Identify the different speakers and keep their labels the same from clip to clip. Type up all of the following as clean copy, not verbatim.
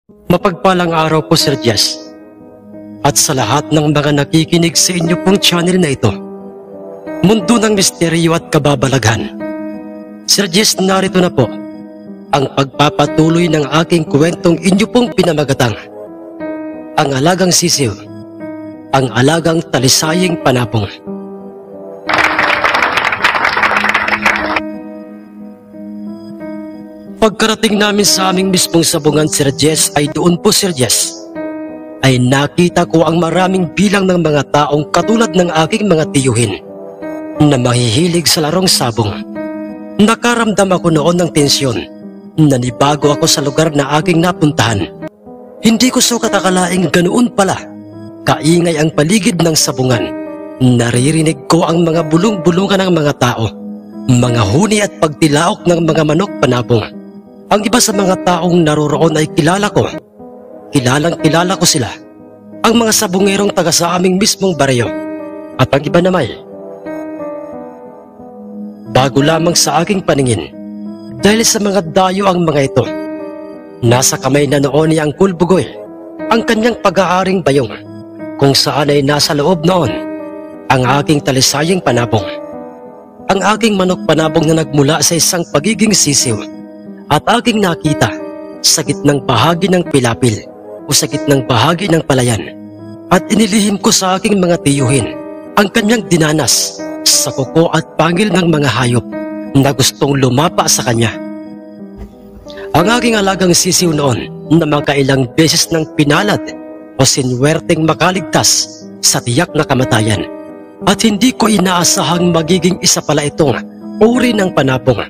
Speaker 1: Mapagpalang araw po, Sir Jess. At sa lahat ng mga nakikinig sa inyo pong channel na ito, mundo ng misteryo at kababalaghan. Sir Jess, narito na po ang pagpapatuloy ng aking kwentong inyo pong pinamagatang. Ang alagang sisiw, ang alagang talisaying panabong. Pagkarating namin sa aming mismong sabungan, Sir Jess, ay doon po, Sir Jess, ay nakita ko ang maraming bilang ng mga taong katulad ng aking mga tiyuhin na mahihilig sa larong sabong. Nakaramdam ako noon ng tensyon. Nanibago ako sa lugar na aking napuntahan. Hindi ko sukat akalaing ganoon pala kaingay ang paligid ng sabungan. Naririnig ko ang mga bulong-bulungan ng mga tao, mga huni at pagtilaok ng mga manok panabong. Ang iba sa mga taong naroroon ay kilala ko. Kilalang-kilala ko sila. Ang mga sabungerong taga sa aming mismong baryo. At ang iba naman, bago lamang sa aking paningin. Dahil sa mga dayo ang mga ito. Nasa kamay na noon ni Angkol Bugoy ang kanyang pag-aaring bayong, kung saan ay nasa loob noon ang aking talisaying panabong. Ang aking manok panabong na nagmula sa isang pagiging sisiw at aking nakita sa gitnang bahagi ng pilapil o sa gitnang bahagi ng palayan, at inilihim ko sa aking mga tiyuhin ang kanyang dinanas sa kuko at pangil ng mga hayop na gustong lumapa sa kanya. Ang aking alagang sisiw noon na makailang beses ng pinalad o sinwerteng makaligtas sa tiyak na kamatayan, at hindi ko inaasahang magiging isa pala itong uri ng panabong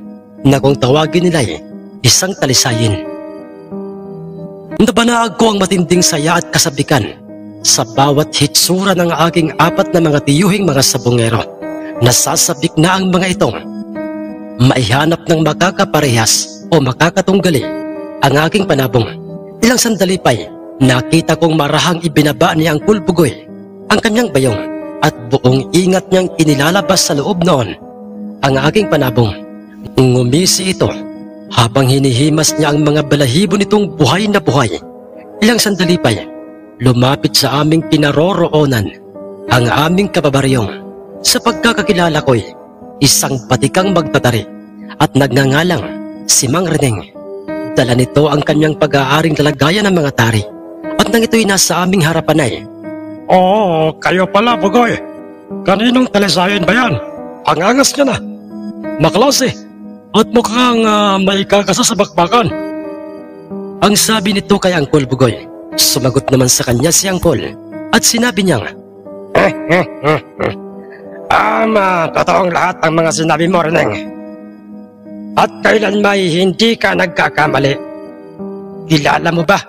Speaker 1: na kung tawagin nila isang talisayin. Nabanaag ko ang matinding saya at kasabikan sa bawat hitsura ng aking apat na mga tiyuhing mga sabungero. Nasasabik na ang mga itong maihanap ng makakaparehas o makakatunggali ang aking panabong. Ilang sandali pa'y nakita kong marahang ibinaba ni Angkol Bugoy ang kanyang bayong at buong ingat niyang inilalabas sa loob noon ang aking panabong. Ngumisi ito habang hinihimas niya ang mga balahibo nitong buhay na buhay. Ilang sandali pa'y lumapit sa aming kinaroroonan ang aming kababaryong. Sa pagkakakilala ko'y isang batikang magtatari at nagngangalang si Mang Reneng. Dala nito ang kanyang pag-aaring lalagayan ng mga tari, at nang ito'y nasa aming harapan ay,
Speaker 2: "Oo, kayo pala, Bugoy. Kaninong talisayin ba yan? Ang angas niya na. Maklase. At mukhang may kakasa sa bakbakan."
Speaker 1: ang sabi nito kay Angkol Bugoy. Sumagot naman sa kanya si Angkol at sinabi niyang,
Speaker 2: Totoong lahat ang mga sinabi mo, Reneng. At kailan may hindi ka nagkakamali. Kilala mo ba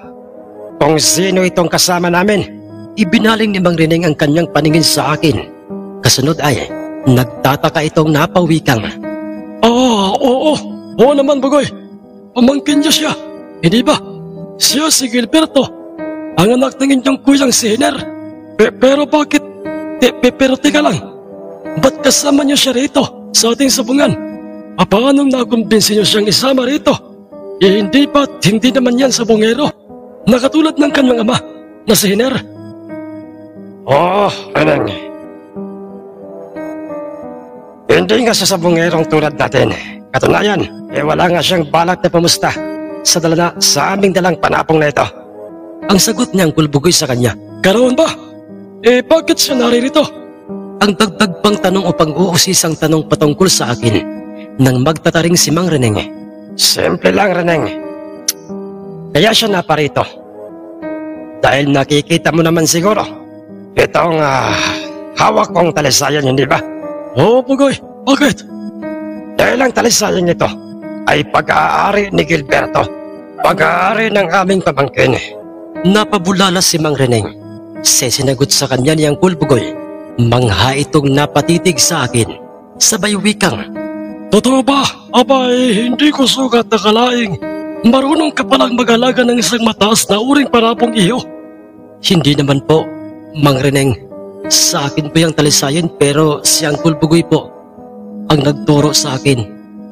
Speaker 2: kung sino itong kasama namin?
Speaker 1: Ibinaling ni Mang Reneng ang kanyang paningin sa akin. Kasunod ay nagtataka itong napawikang,
Speaker 2: Oo naman, Bugoy. Pamangkin niya siya. Hindi ba? Siya si Gilberto, ang anak ng inyong kuyang si Hiner. Pero bakit? Pero teka lang. Ba't kasama niyo siya rito sa ating sabungan? Paano nakumbinsi niyo siyang isama rito? Hindi ba't hindi naman yan sabungero na katulad ng kanyang ama na si Hiner? Reneng. Hindi nga sa sabungerong tulad natin. Katunayan, wala nga siyang balak na pamusta sa aming dalang panapong na ito.
Speaker 1: ang sagot ni Angkol Bugoy sa kanya.
Speaker 2: Ganoon ba? Bakit siya naririto?
Speaker 1: Ang dagdag pang tanong o pang-uusisang tanong patungkol sa akin nang magtataring si Mang Reneng.
Speaker 2: Simple lang, Reneng. Kaya siya naparito dahil nakikita mo naman siguro itong hawak kong talisayan, hindi ba?
Speaker 1: Oo, Bugoy. Bakit?
Speaker 2: Dahil ang talisayan ito ay pag-aari ni Gilberto, pag-aari ng aming pamangkin.
Speaker 1: Napabulala si Mang Reneng. Sinagot sa kanya ni Angkol Bugoy. Mangha itong napatitig sa akin. Sabay wikang,
Speaker 2: Totoo ba? Abay, hindi ko sugat nakalaing marunong ka palang mag-alaga ng isang mataas na uring parapong iyo.
Speaker 1: Hindi naman po, Mang Reneng. Sa akin po yung talisayan, pero si Angkol Bugoy po ang nagturo sa akin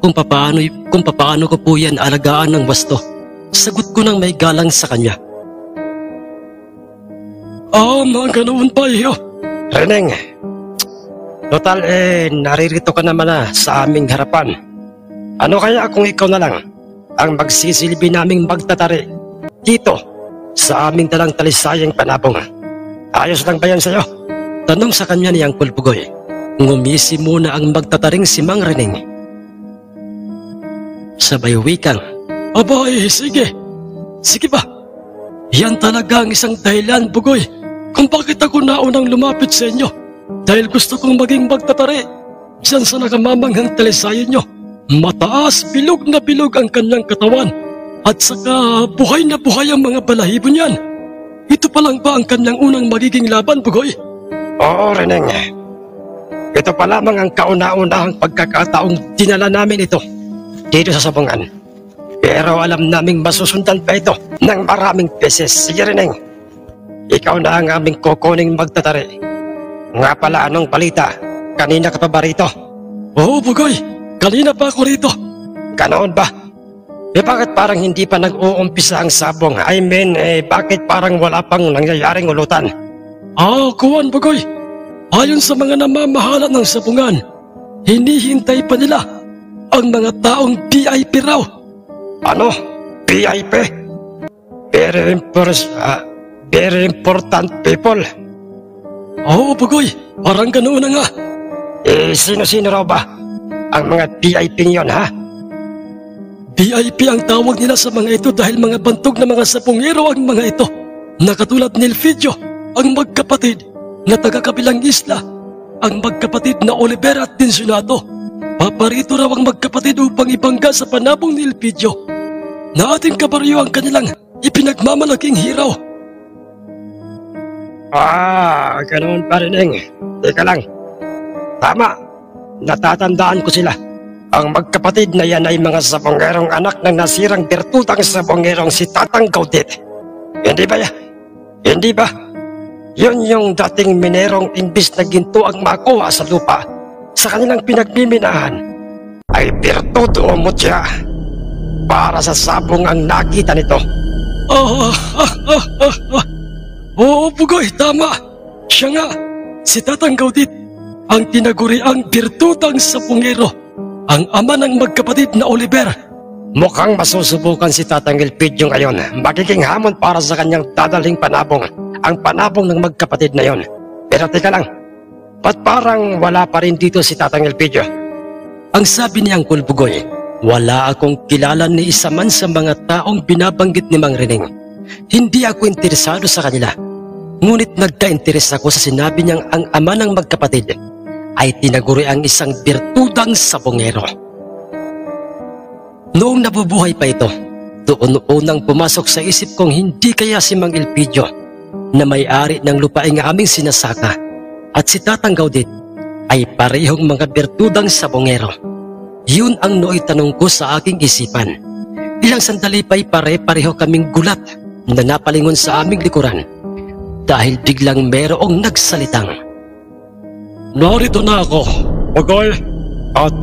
Speaker 1: kung papaano ko po yan alagaan ng wasto. Sagot ko nang may galang sa kanya.
Speaker 2: Mga ganoon ba iyo?
Speaker 1: Reneng, total naririto ka naman na sa aming harapan. Ano kaya kung ikaw na lang ang magsisilbi naming magtatari dito sa aming dalang talisayang panabong? Ayos lang ba yan sa'yo? Tanong sa kanya ni Uncle Bugoy. Ngumisi muna ang magtataring si Mang Reneng. Sabay wikang,
Speaker 2: Abay, sige. Sige ba? Yan talaga ang isang dahilan, Bugoy, kung bakit ako naunang lumapit sa inyo. Dahil gusto kong maging magtatari diyan sa nakamamanghang talisayan nyo. Mataas, bilog na bilog ang kanyang katawan. At saka buhay na buhay ang mga balahibo niyan. Ito pa lang ba ang kanyang unang magiging laban, Bugoy?
Speaker 1: Oo, Reneng. Ito pa lamang ang kauna-unahang pagkakataong dinala namin ito dito sa sabungan. Pero alam naming masusundan pa ito ng maraming beses. Sige, Reneng. Ikaw na ang aming kukuning magtatari. Nga pala, anong balita? Kanina ka pa ba rito?
Speaker 2: Oo, Bugoy. Kanina pa ako rito.
Speaker 1: Ganoon ba? Bakit parang hindi pa nag-uumpisa ang sabong? I mean, bakit parang wala pang nangyayaring ulutan?
Speaker 2: Kuwan, Bugoy. Ayon sa mga namamahala ng sabungan, hinihintay pa nila ang mga taong VIP raw.
Speaker 1: Ano? VIP? Very important people.
Speaker 2: Oo, Bugoy. Parang ganoon na nga.
Speaker 1: Sino-sino raw ba ang mga VIP yon, ha?
Speaker 2: VIP ang tawag nila sa mga ito dahil mga bantog na mga sapungero ang mga ito. Nakatulad ni Elpidio, ang magkapatid na taga-kabilang isla, ang magkapatid na Oliver at Tinsunado. Paparito raw ang magkapatid upang ibangga sa panabong ni Elpidio na ating kabaryo ang kanilang ipinagmamalaking hiraw.
Speaker 1: Ganoon pa rin. Teka lang. Tama. Natatandaan ko sila. Ang magkapatid na yan ay mga sabongerong anak ng nasirang bertutang sabongerong si Tatang Gaudit. Hindi ba ya? Hindi ba? Yun yung dating minerong imbis na ginto ang makuha sa lupa sa kanilang pinagmiminahan ay bertuto o mutya para sa sabong ang nakita nito.
Speaker 2: Oo, Bugoy, tama. Siya nga, si Tatang Gaudit, ang tinaguriang birtutang sabongero, ang ama ng magkapatid na Oliver.
Speaker 1: Mukhang masusubukan si Tatang Elpidio ngayon. Magiging hamon para sa kanyang dadaling panabong, ang panabong ng magkapatid na yon. Pero teka lang, ba't parang wala pa rin dito si Tatang Elpidio? Ang sabi ni Uncle Bugoy, wala akong kilala ni isa man sa mga taong binabanggit ni Mang Reneng. Hindi ako interesado sa kanila. Ngunit nagka-interes ako sa sinabi niyang ang ama ng magkapatid ay tinaguri ang isang birtudang sabongero. Noong nabubuhay pa ito, doon unang pumasok sa isip kong hindi kaya si Mang Elpidio na may-ari ng lupaing aming sinasaka at si Tatang Gaudit ay parehong mga birtudang sabongero. Yun ang nooy tanong ko sa aking isipan. Ilang sandali pa'y pare-pareho kaming gulat na napalingon sa aming likuran dahil biglang merong nagsalitang,
Speaker 2: Narito na ako, Bugoy. At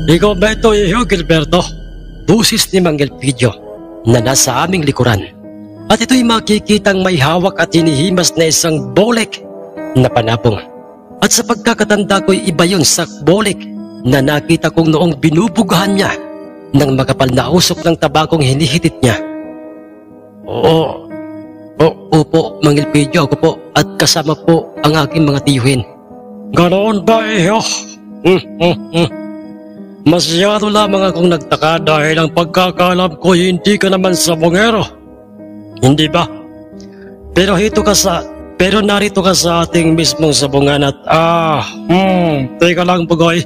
Speaker 2: ikaw ba ito, Iho Gilberto?
Speaker 1: Busis ni Mang Elpidio na nasa aming likuran. At ito'y makikitang may hawak at hinihimas na isang bolek na panabong. At sa pagkakatanda ko'y iba yun sa bolek na nakita kong noong binubugahan niya ng makapal na usok ng tabakong hinihitit niya. Opo, Mang Elpidio, ako po at kasama po ang aking mga tiyuhin.
Speaker 2: Ganoon ba, Iho? Masyado lamang akong nagtaka dahil ang pagkakalam ko hindi ka naman sabongero. Hindi ba? Pero narito ka sa ating mismong sabungan at teka lang, Bugoy.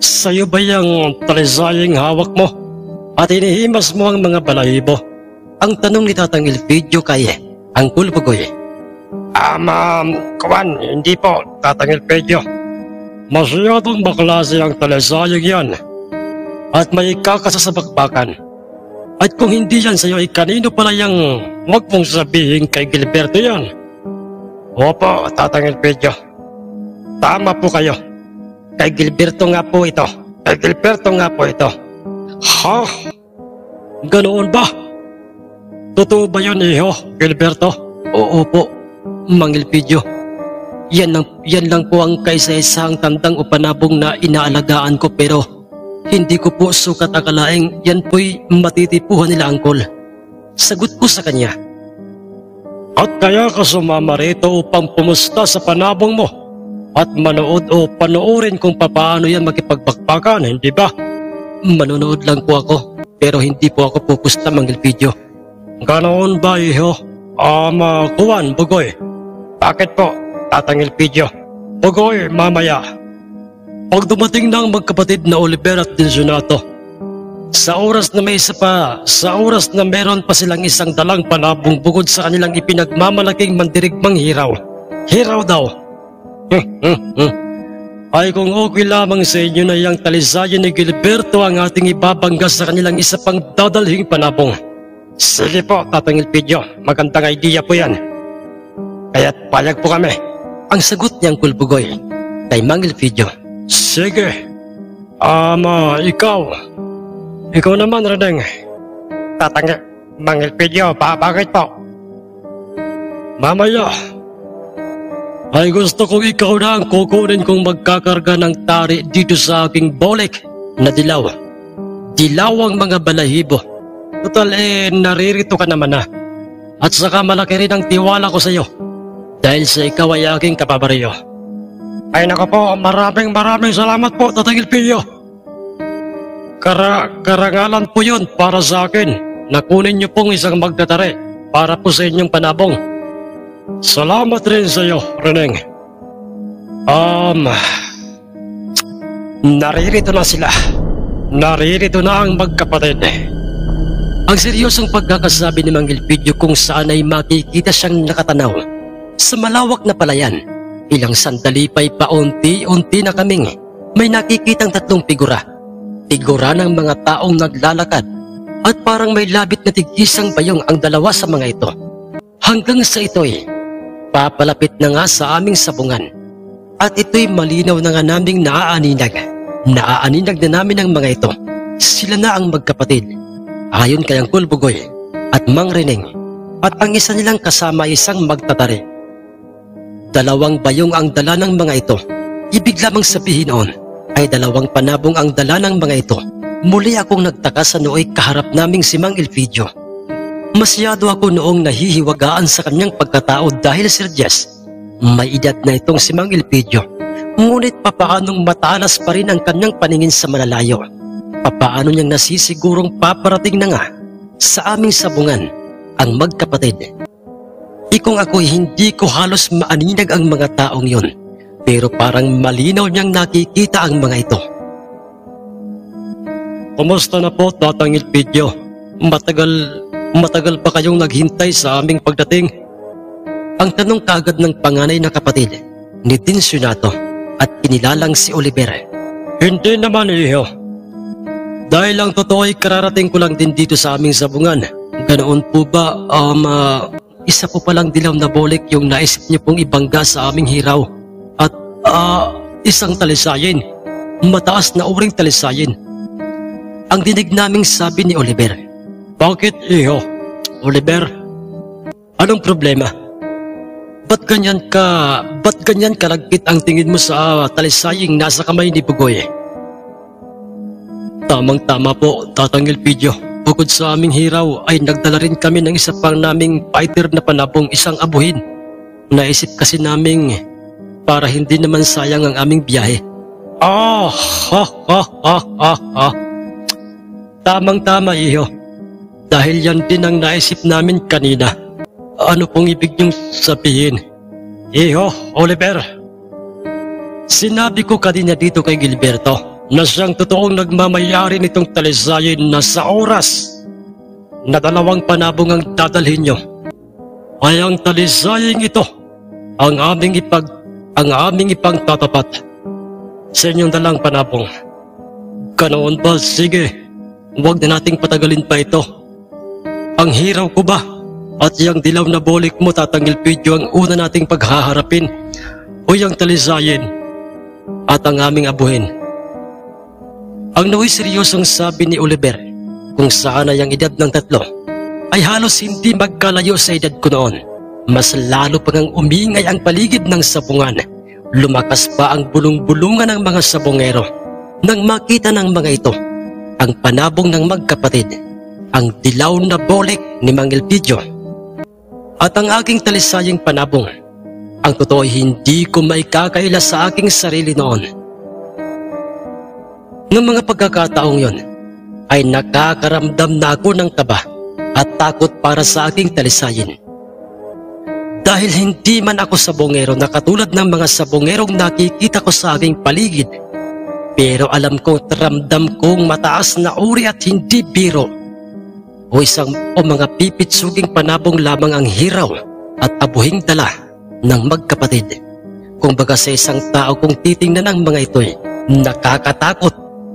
Speaker 2: Sa'yo ba yung talisayang hawak mo at inihimas mo ang mga balahibo?
Speaker 1: Ang tanong ni Tatang Elpidio kay Uncle Bugoy.
Speaker 2: Kuwan, hindi po, Tatang Elpidio. Masyadong maklase ang talisayang yan at may kakasasabakbakan. At kung hindi yan sa'yo, kanino pala yung wag mong sabihin kay Gilberto yan?
Speaker 1: Opo, Tatang Elpidio. Tama po kayo. Kay Gilberto nga po ito.
Speaker 2: Ha? Ganoon ba? Totoo ba yun, iho, Gilberto?
Speaker 1: Oo po, Mang Elpidio. Yan lang po ang kaisa-isang tandang o panabong na inaalagaan ko, pero hindi ko po sukat akalaing yan po'y matitipuhan nila, Angkol. Sagot ko sa kanya.
Speaker 2: At kaya ka sumama rito upang pumusta sa panabong mo at manood o panoorin kung papaano yan makipagbakbakan, hindi ba?
Speaker 1: Manonood lang po ako, pero hindi po ako pupusta, Mang Elpidio.
Speaker 2: Ganoon ba, iho? Kuwan, Bugoy. Bakit po, Tatang Elpidio? Bugoy, mamaya. Pag dumating na ang magkapatid na Oliver at Dinsonato, sa oras na meron pa silang isang dalang panabong bukod sa kanilang ipinagmamalaking mandirigmang hiraw. Hiraw daw. Ay kung okay lamang sa inyo na yung talisayan ni Gilberto ang ating ibabangga sa kanilang isa pang dadalhing panabong. Sige po, Tatang Elpidio. Magandang idea po yan. Kaya't payag po kami.
Speaker 1: Ang sagot ni Uncle Bugoy kay Mang Elpidio.
Speaker 2: Sige. Ikaw naman, Reneng. Tatang Mang Elpidio, bakit po? Mamaya. Ay gusto kong ikaw na ang kukunin kong magkakarga ng tari dito sa aking bolik na dilaw. Dilaw ang mga balahibo. Total naririto ka naman na. At saka malaki rin ang tiwala ko sa iyo. Dahil sa ikaw ay aking kapabaryo. Ay nako po, maraming salamat po, Tatang Elpidio. Karangalan po yun para sa akin. Nakunin niyo pong isang magtatari para po sa inyong panabong. Salamat rin sa iyo, Reneng. Naririto na sila. Naririto na ang magkapatid.
Speaker 1: Ang seryosong pagkakasabi ni Mang Elpidio kung saan ay makikita siyang nakatanaw sa malawak na palayan. Ilang sandali pa'y paunti-unti na kaming may nakikitang tatlong figura. Figura ng mga taong naglalakad at parang may labit na tigisang bayong ang dalawa sa mga ito. Hanggang sa ito'y papalapit na nga sa aming sabungan. At ito'y malinaw na nga naming naaaninag. Naaaninag na namin ang mga ito. Sila na ang magkapatid. Ayon kay Uncle Bugoy at Mang Reneng. At ang isa nilang kasama isang magtatari. Dalawang bayong ang dala ng mga ito. Ibig lamang sabihin noon ay dalawang panabong ang dala ng mga ito. Muli akong nagtaka sa nooy kaharap naming si Mang Elpidio. Masyado ako noong nahihiwagaan sa kanyang pagkatao dahil Sir Jess, may edad na itong si Mang Elpidio. Ngunit papaanong matalas pa rin ang kanyang paningin sa malalayo. Papaano niyang nasisigurong paparating na nga sa aming sabungan ang magkapatid. Ikong ako'y hindi ko halos maaninag ang mga taong yon, pero parang malinaw niyang nakikita ang mga ito.
Speaker 2: Kumusta na po, Tatang Elpidio? Matagal pa kayong naghintay sa aming pagdating?
Speaker 1: Ang tanong kaagad ng panganay na kapatid ni Dinsonato at kinilalang si Oliver.
Speaker 2: Hindi naman, iho. Dahil ang totoo ay kararating ko lang din dito sa aming sabungan.
Speaker 1: Ganoon po ba? Isa po palang dilaw na bolik yung naisip niyo pong ibangga sa aming hiraw.
Speaker 2: At isang talisayin. Mataas na uring talisayin.
Speaker 1: Ang dinig naming sabi ni Oliver.
Speaker 2: Bakit, iho? Oliver, anong problema? Ba't ganyan kalagkit ang tingin mo sa talisaying nasa kamay ni Bugoy? Tamang-tama po, Tatang Elpidio. Bukod sa aming hiraw ay nagdala rin kami ng isa pang naming fighter na panabong isang abuhin. Naisip kasi naming para hindi naman sayang ang aming biyahe. Tamang-tama, iho. Dahil yan din ang naisip namin kanina. Ano pong ibig niyong sabihin? Iho, Oliver. Sinabi ko kanina dito kay Gilberto na siyang totoong nagmamayari nitong talisayin na sa oras na dalawang panabong ang dadalhin niyo. Ay ang talisaying ito ang aming ipangtatapat sa inyong dalang panabong. Ganoon ba? Sige, huwag na nating patagalin pa ito. Ang hiraw ko ba at yung dilaw na bolik mo, Tatang Elpidio, ang una nating paghaharapin o yung talisayin at ang aming abuhin? Ang naway seryosong sabi ni Oliver kung saan ay ang edad ng tatlo
Speaker 1: ay halos hindi magkalayo sa edad ko noon. Mas lalo pang ang umingay ang paligid ng sabungan. Lumakas pa ang bulong-bulungan ng mga sabongero nang makita ng mga ito ang panabong ng magkapatid, ang dilaw na bolek ni Mang Elpidio. At ang aking talisayang panabong, ang totoo ay hindi ko maikakaila sa aking sarili noon. Ng mga pagkakataong yon, ay nakakaramdam na ako ng kaba at takot para sa aking talisayin. Dahil hindi man ako sabongero na katulad ng mga sabongerong nakikita ko sa aking paligid, pero alam kong ramdam kong mataas na uri at hindi biro o mga pipitsuging panabong lamang ang hiraw at abuhing dala ng magkapatid. Kung baga sa isang tao kung titingnan ang mga ito'y nakakatakot,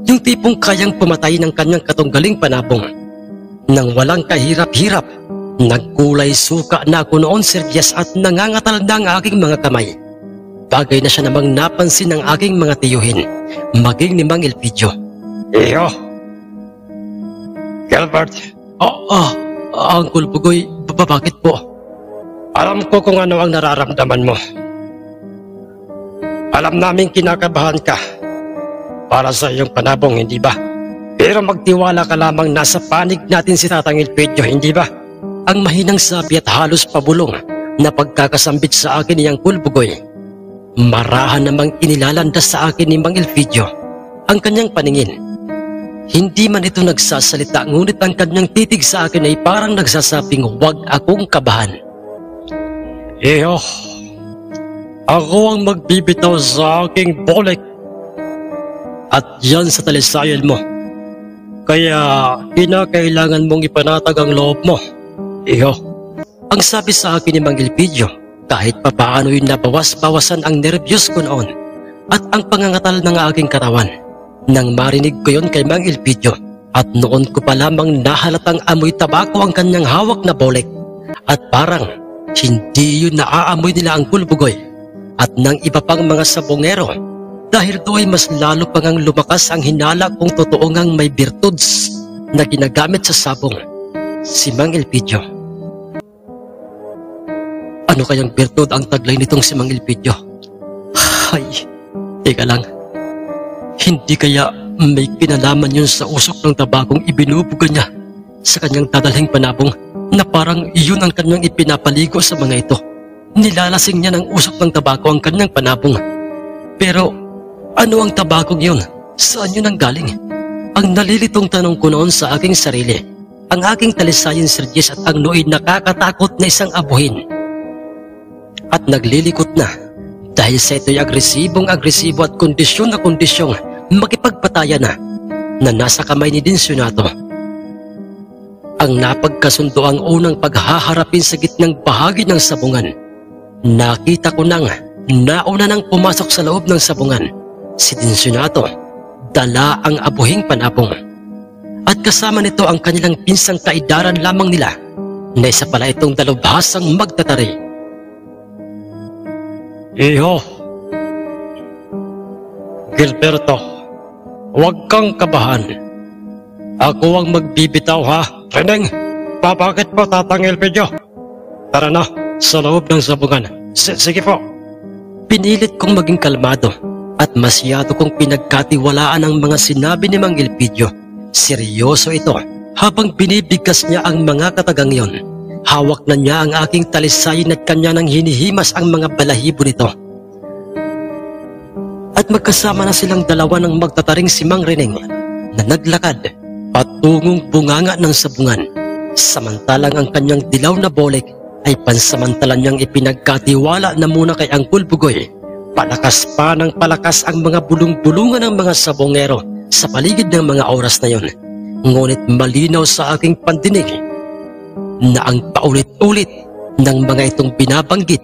Speaker 1: yung tipong kayang pumatay ng kanyang katunggaling panabong. Nang walang kahirap-hirap, nagkulay suka na ako noon, Sir Diaz, at nangangatal na ang aking mga kamay. Bagay na siya namang napansin ng aking mga tiyuhin, maging ni Mang Elpidio.
Speaker 2: Iyo! Gilbert!
Speaker 1: Uncle Bugoy, bakit po?
Speaker 2: Alam ko kung ano ang nararamdaman mo. Alam namin kinakabahan ka para sa iyong panabong, hindi ba? Pero magtiwala ka lamang, nasa panig natin si Tatang Elpidio, hindi ba?
Speaker 1: Ang mahinang sabi at halos pabulong na pagkakasambit sa akin ni Uncle Bugoy. Marahan namang inilalandas sa akin ni Mang Elpidio ang kanyang paningin. Hindi man ito nagsasalita, ngunit ang kanyang titig sa akin ay parang nagsasabing huwag akong kabahan.
Speaker 2: Iyo, ako ang magbibitaw sa aking bolek
Speaker 1: at yan sa talisayan mo.
Speaker 2: Kaya kinakailangan mong ipanatag ang loob mo. Iyo,
Speaker 1: ang sabi sa akin ni Mang Elpidio, kahit papaano'y nabawas-bawasan ang nerbiyos ko noon at ang pangangatal ng aking katawan. Nang marinig ko yon kay Mang Elpidio, at noon ko pa lamang nahalatang amoy tabako ang kanyang hawak na bolek, at parang hindi yun naaamoy nila ang Bugoy at ng iba pang mga sabongero. Dahil do'y mas lalo pang ang lumakas ang hinala kung totoo ngang may birtuds na ginagamit sa sabong si Mang Elpidio. Ano kayang birtud ang taglay nitong si Mang Elpidio? Ay, teka lang. Hindi kaya may kinalaman yun sa usok ng tabakong ibinubuga niya sa kanyang dadalhing panabong na parang iyon ang kanyang ipinapaligo sa mga ito? Nilalasing niya ng usok ng tabako ang kanyang panabong. Pero ano ang tabakong yun? Saan yun ang galing? Ang nalilitong tanong ko noon sa aking sarili, ang aking talisayin, Sir Diaz, at ang nooy nakakatakot na isang abuhin. At naglilikot na dahil sa ito'y agresibo at kondisyong makipagpataya na nasa kamay ni Dinsionato. Ang napagkasundo ang unang paghaharapin sa gitnang bahagi ng sabungan. Nakita ko nang nauna nang pumasok sa loob ng sabungan si Dinsionato, dala ang abuhing panabong. At kasama nito ang kanilang pinsang kaidaran lamang nila na isa pala itong dalubhasang magtatari.
Speaker 2: Iho, Gilberto, huwag kang kabahan. Ako ang magbibitaw, ha? Reneng, bakit po, Tatang Elpidio? Tara na, sa loob ng sabungan. Sige po.
Speaker 1: Pinilit kong maging kalmado at masyado kong pinagkatiwalaan ang mga sinabi ni Mang Elpidio. Seryoso ito habang binibigkas niya ang mga katagang yon. Hawak na niya ang aking talisayin at kanya nang hinihimas ang mga balahibo nito. At magkasama na silang dalawa ng magtataring si Mang Reneng na naglakad patungong bunganga ng sabungan. Samantalang ang kanyang dilaw na bolek ay pansamantalang niyang ipinagkatiwala na muna kay Uncle Bugoy. Palakas pa ng palakas ang mga bulong-bulungan ng mga sabongero sa paligid ng mga oras na yon. Ngunit malinaw sa aking pandinig na ang paulit-ulit ng mga itong binabanggit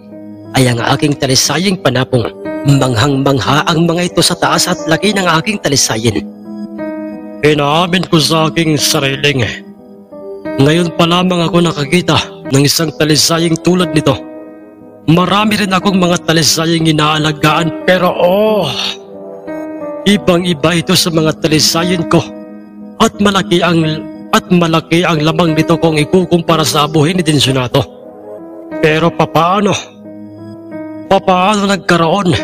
Speaker 1: ay ang aking talisaying panabong. Manghang-mangha ang mga ito sa taas at laki ng aking talisayin.
Speaker 2: Inaamin ko sa aking sariling, ngayon pa lamang ako nakakita ng isang talisaying tulad nito. Marami rin akong mga talisaying inaalagaan, pero ibang-iba ito sa mga talisayin ko. At malaki ang at malaki ang lamang nito kung ikukumpara sa abuhin ni Densionato. Pero papaano nagkaroon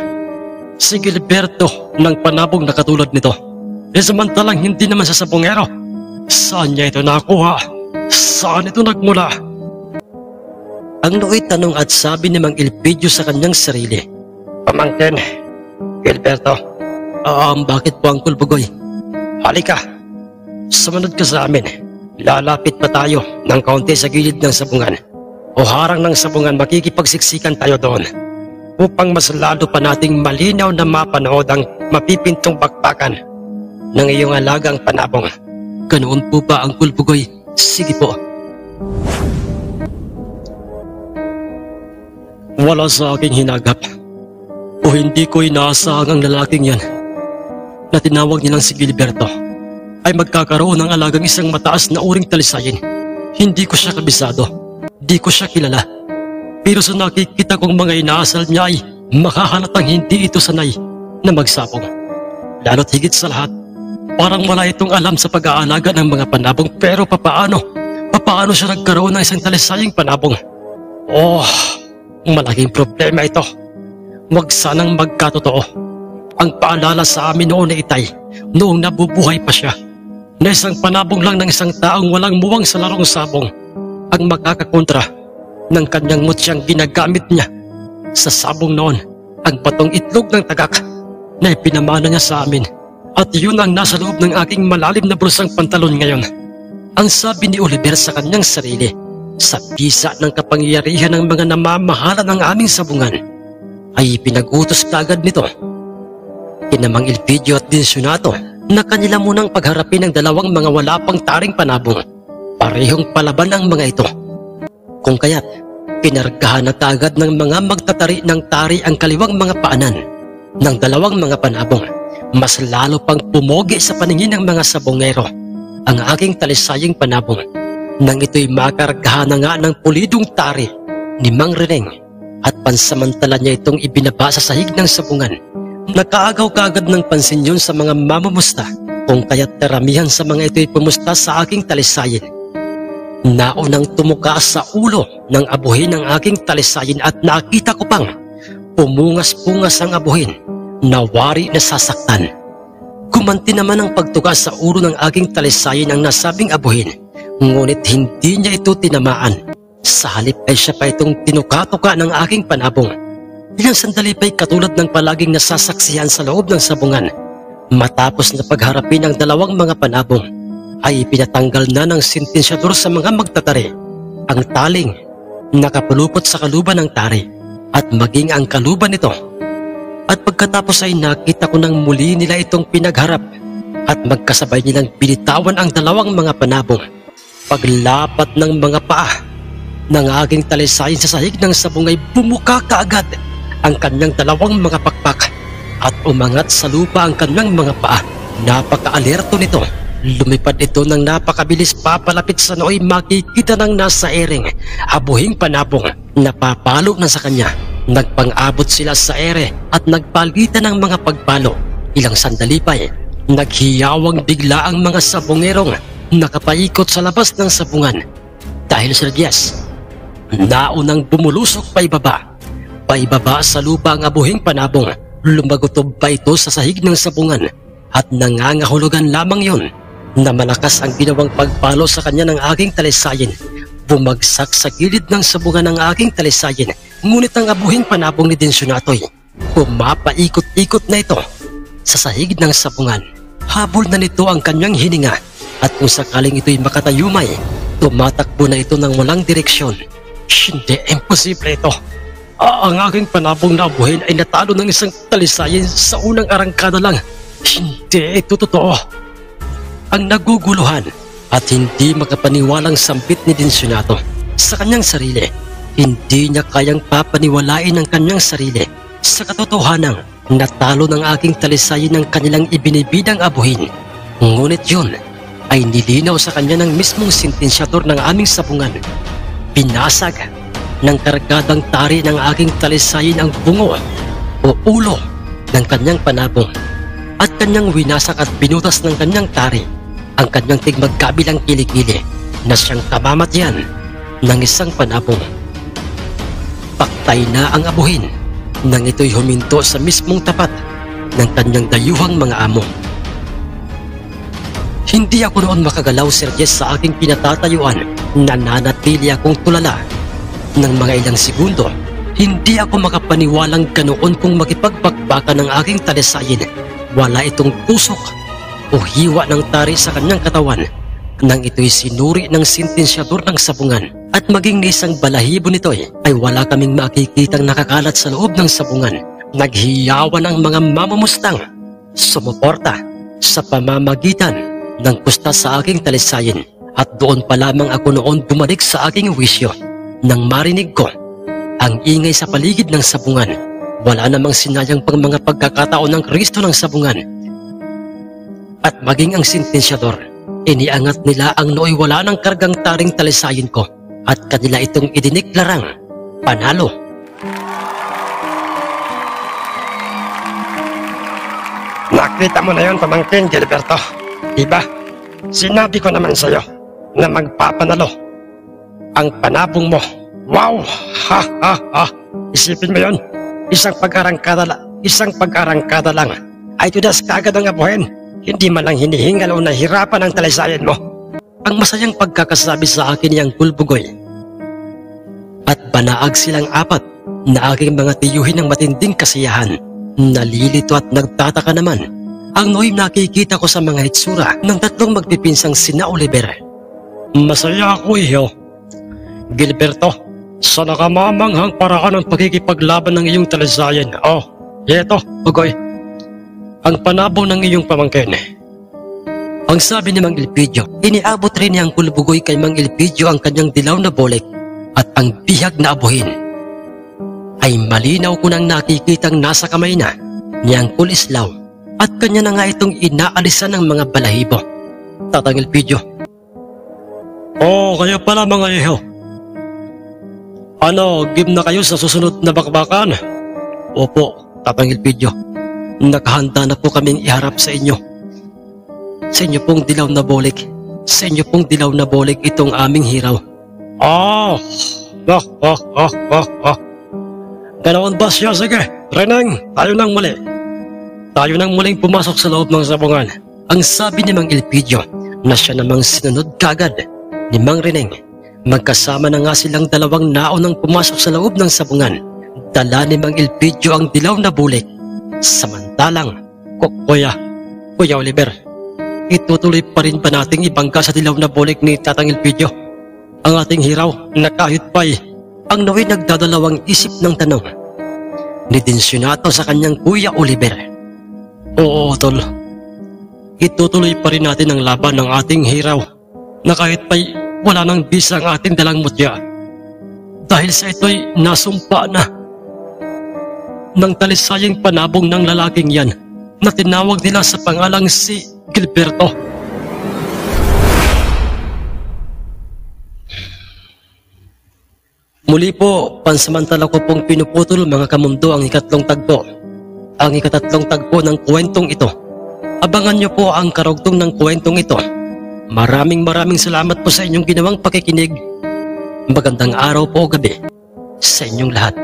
Speaker 2: si Gilberto ng panabong na katulad nito? Samantalang hindi naman sa sabongero. Saan niya ito nakuha? Saan ito nagmula?
Speaker 1: Ang nooy tanong at sabi ni Mang Elpidio sa kanyang sarili.
Speaker 2: Pamangkin, Gilberto.
Speaker 1: Bakit po, Uncle Bugoy?
Speaker 2: Halika, sumunod ka sa amin. Lalapit pa tayo ng kaunti sa gilid ng sabungan. O harang ng sabungan, makikipagsiksikan tayo doon. Upang mas lalo pa nating malinaw na mapanood ang mapipintong bakbakan ng iyong alagang panabong.
Speaker 1: Ganoon po ba, Uncle Bugoy? Sige po.
Speaker 2: Wala sa aking hinagap o hindi ko inaasahan ang lalaking yan na tinawag nilang si Gilberto ay magkakaroon ng alagang isang mataas na uring talisayin. Hindi ko siya kabisado, di ko siya kilala, pero sa nakikita kong mga inaasal niya ay makahalatang hindi ito sanay na magsapong. Lalo't higit sa lahat, parang wala itong alam sa pag-aalaga ng mga panabong. Pero papaano siya nagkaroon ng isang talisaying panabong? Malaking problema ito. Huwag sanang magkatotoo ang paalala sa amin noon na itay, noong nabubuhay pa siya, na isang panabong lang ng isang taong walang muwang sa larong sabong ang makakakontra ng kanyang mutyang ginagamit niya sa sabong noon, ang batong itlog ng tagak na ipinamana niya sa amin. At yun ang nasa loob ng aking malalim na bulsang pantalon ngayon. Ang sabi ni Oliver sa kanyang sarili, sa bisa ng kapangyarihan ng mga namamahala ng aming sabungan, ay pinag-utos kaagad nito kina Mang Elpidio at Densionato na kanila munang pagharapin ng dalawang mga wala pang taring panabong. Parehong palaban ang mga ito. Kung kaya't pinargahan na kaagad ng mga magtatari ng tari ang kaliwang mga paanan ng dalawang mga panabong. Mas lalo pang pumogi sa paningin ng mga sabongero ang aking talisaying panabong nang ito'y makargahan na nga ng pulidong tari ni Mang Reneng at pansamantala niya itong ibinaba sa sahig ng sabungan. Nakaagaw kaagad ng pansin yun sa mga mamumusta, kung kaya't karamihan sa mga ito'y pumusta sa aking talisayin. Naunang tumuka sa ulo ng abuhin ng aking talisayin at nakita ko pang pumungas-pungas ang abuhin na wari na sasaktan. Gumanti naman ang pagtuka sa ulo ng aking talisayin ang nasabing abuhin, ngunit hindi niya ito tinamaan. Sa halip ay siya pa itong tinuka-tuka ng aking panabong. Ilang sandali pa'y katulad ng palaging nasasaksihan sa loob ng sabungan. Matapos na pagharapin ang dalawang mga panabong, ay pinatanggal na ng sentensyador sa mga magtatari ang taling nakapulupot sa kaluban ng tari at maging ang kaluban nito. At pagkatapos ay nakita ko nang muli nila itong pinagharap at magkasabay nilang binitawan ang dalawang mga panabong. Paglapat ng mga paa ng aking talisayin sa sahig ng sabong ay bumuka kaagad ang kanyang dalawang mga pakpak at umangat sa lupa ang kanyang mga paa. Napaka-alerto nito. Lumipad ito ng napakabilis papalapit sa nooy makikita ng nasa ereng abuhing panabong na papalo na sa kanya. Nagpang-abot sila sa ere at nagpalitan ng mga pagpalo. Ilang sandali pa naghiyawang bigla ang mga sabongerong nakapaikot sa labas ng sabungan. Dahil sa Diyas, naunang bumulusok paibaba sa lupa ang abuhing panabong. Lumagutob pa ito sa sahig ng sabungan at nangangahulugan lamang yon na malakas ang ginawang pagpalo sa kanya ng aking talisayin. Bumagsak sa gilid ng sabungan ng aking talisayin, ngunit ang abuhing panabong ni Densionato'y pumapaikot-ikot na ito sa sahig ng sabungan. Habol na nito ang kanyang hininga at kung sakaling ito'y makatayumay, tumatakbo na ito ng walang direksyon. Hindi, imposible ito. Ang aking panabong na abuhin ay natalo ng isang talisayin sa unang arangkada lang. Hindi ito totoo. Ang naguguluhan at hindi makapaniwalang sampit ni Densionato sa kanyang sarili. Hindi niya kayang papaniwalain ang kanyang sarili sa katotohanang natalo ng aking talisayin ng kanilang ibinibidang abuhin. Ngunit yun ay nilinaw sa kanya ng mismong sentensyador ng aming sabungan. Binasag ng kargadang tari ng aking talisayin ang bungo o ulo ng kanyang panabong at kanyang winasak at binutas ng kanyang tari
Speaker 1: ang kanyang tigmagkabilang kilikili na siyang kamamatyan ng isang panabong. Paktay na ang abuhin nang ito'y huminto sa mismong tapat ng kanyang dayuhang mga amo. Hindi ako noon makagalaw, Sir Jess, sa aking kinatatayuan. Nananatili akong tulala ng mga ilang segundo. Hindi ako makapaniwalang ganoon kung makipagbakbakan ng aking talisayin. Wala itong tusok o hiwa ng tari sa kanyang katawan nang ito'y sinuri ng sentensyador ng sabungan. At maging ni isang balahibo nito'y ay wala kaming makikitang nakakalat sa loob ng sabungan. Naghiyawan ang mga mamamustang sumuporta sa pamamagitan ng pusta sa aking talisayin. At doon pa lamang ako noon bumalik sa aking wisyo nang marinig ko ang ingay sa paligid ng sabungan. Wala namang sinayang pang mga pagkakataon ng Kristo ng sabungan. At maging ang sentensyador, iniangat nila ang nooy wala ng kargang taring talisayin ko at kanila itong idineklarang panalo.
Speaker 2: Nakita mo na yun, Pamangkin Gilberto. Diba? Sinabi ko naman sa'yo na magpapanalo ang panabong mo. Wow! Ha ha ha! Isipin mo yun, isang pag-arangkada lang ay tudas kaagad ang abuhin. Hindi man lang hinihingal o nahirapan ang talisayan mo.
Speaker 1: Ang masayang pagkakasabi sa akin niyang Kulbugoy. At banaag silang apat na aking mga tiyuhin ng matinding kasiyahan. Nalilito at nagtataka naman ang nooy nakikita ko sa mga hitsura ng tatlong magpipinsang sina Oliver.
Speaker 2: Masaya ako, iho. Gilberto, sa nakamamanghang paraan ng pagkikipaglaban ng iyong talisayan. Oh, eto, Bugoy, ang panabong ng iyong pamangkin.
Speaker 1: Ang sabi ni Mang Elpidio, iniabot rin niyang Kulbugoy kay Mang Elpidio ang kanyang dilaw na bolik at ang bihag na abuhin. Ay malinaw ko nang nakikitang nasa kamay na niyang Kulislaw at kanya na nga itong inaalisan ng mga balahibo. Tatang Elpidio.
Speaker 2: Oh, kayo pala mga iho. Ano, give na kayo sa susunod na bakbakan?
Speaker 1: Opo, Tatang Elpidio. Nakahanda na po kaming iharap sa inyo. Sa inyo pong dilaw na bolik. Sa inyo pong dilaw na bolik itong aming hiraw.
Speaker 2: Ganoon ba siya? Sige, Reneng, tayo nang muli. Tayo nang muling pumasok sa loob ng sabungan.
Speaker 1: Ang sabi ni Mang Elpidio na siya namang sinunod kagad ni Mang Reneng. Magkasama na nga silang dalawang naunang pumasok sa loob ng sabungan. Dala ni Mang Elpidio ang dilaw na bulik. Samantalang,
Speaker 2: Kuya Oliver, itutuloy pa rin ba nating ibangga sa dilaw na bulik ni Tatang Elpidio ang ating hiraw na kahit pa'y
Speaker 1: ang naway nagdadalawang isip ng tanong ni Densionato sa kanyang Kuya Oliver.
Speaker 2: Oo, tol. Itutuloy pa rin natin ang laban ng ating hiraw na kahit pa'y wala nang bisa ang ating dalang mutya. Dahil sa ito'y nasumpa na ng talisayang panabong ng lalaking yan na tinawag nila sa pangalang si Gilberto.
Speaker 1: Muli po, pansamantala ko pong pinuputol mga kamundo ang ikatlong tagpo. Ang ikatatlong tagpo ng kwentong ito. Abangan niyo po ang karugtong ng kwentong ito. Maraming salamat po sa inyong ginawang pakikinig. Magandang araw po o gabi sa inyong lahat.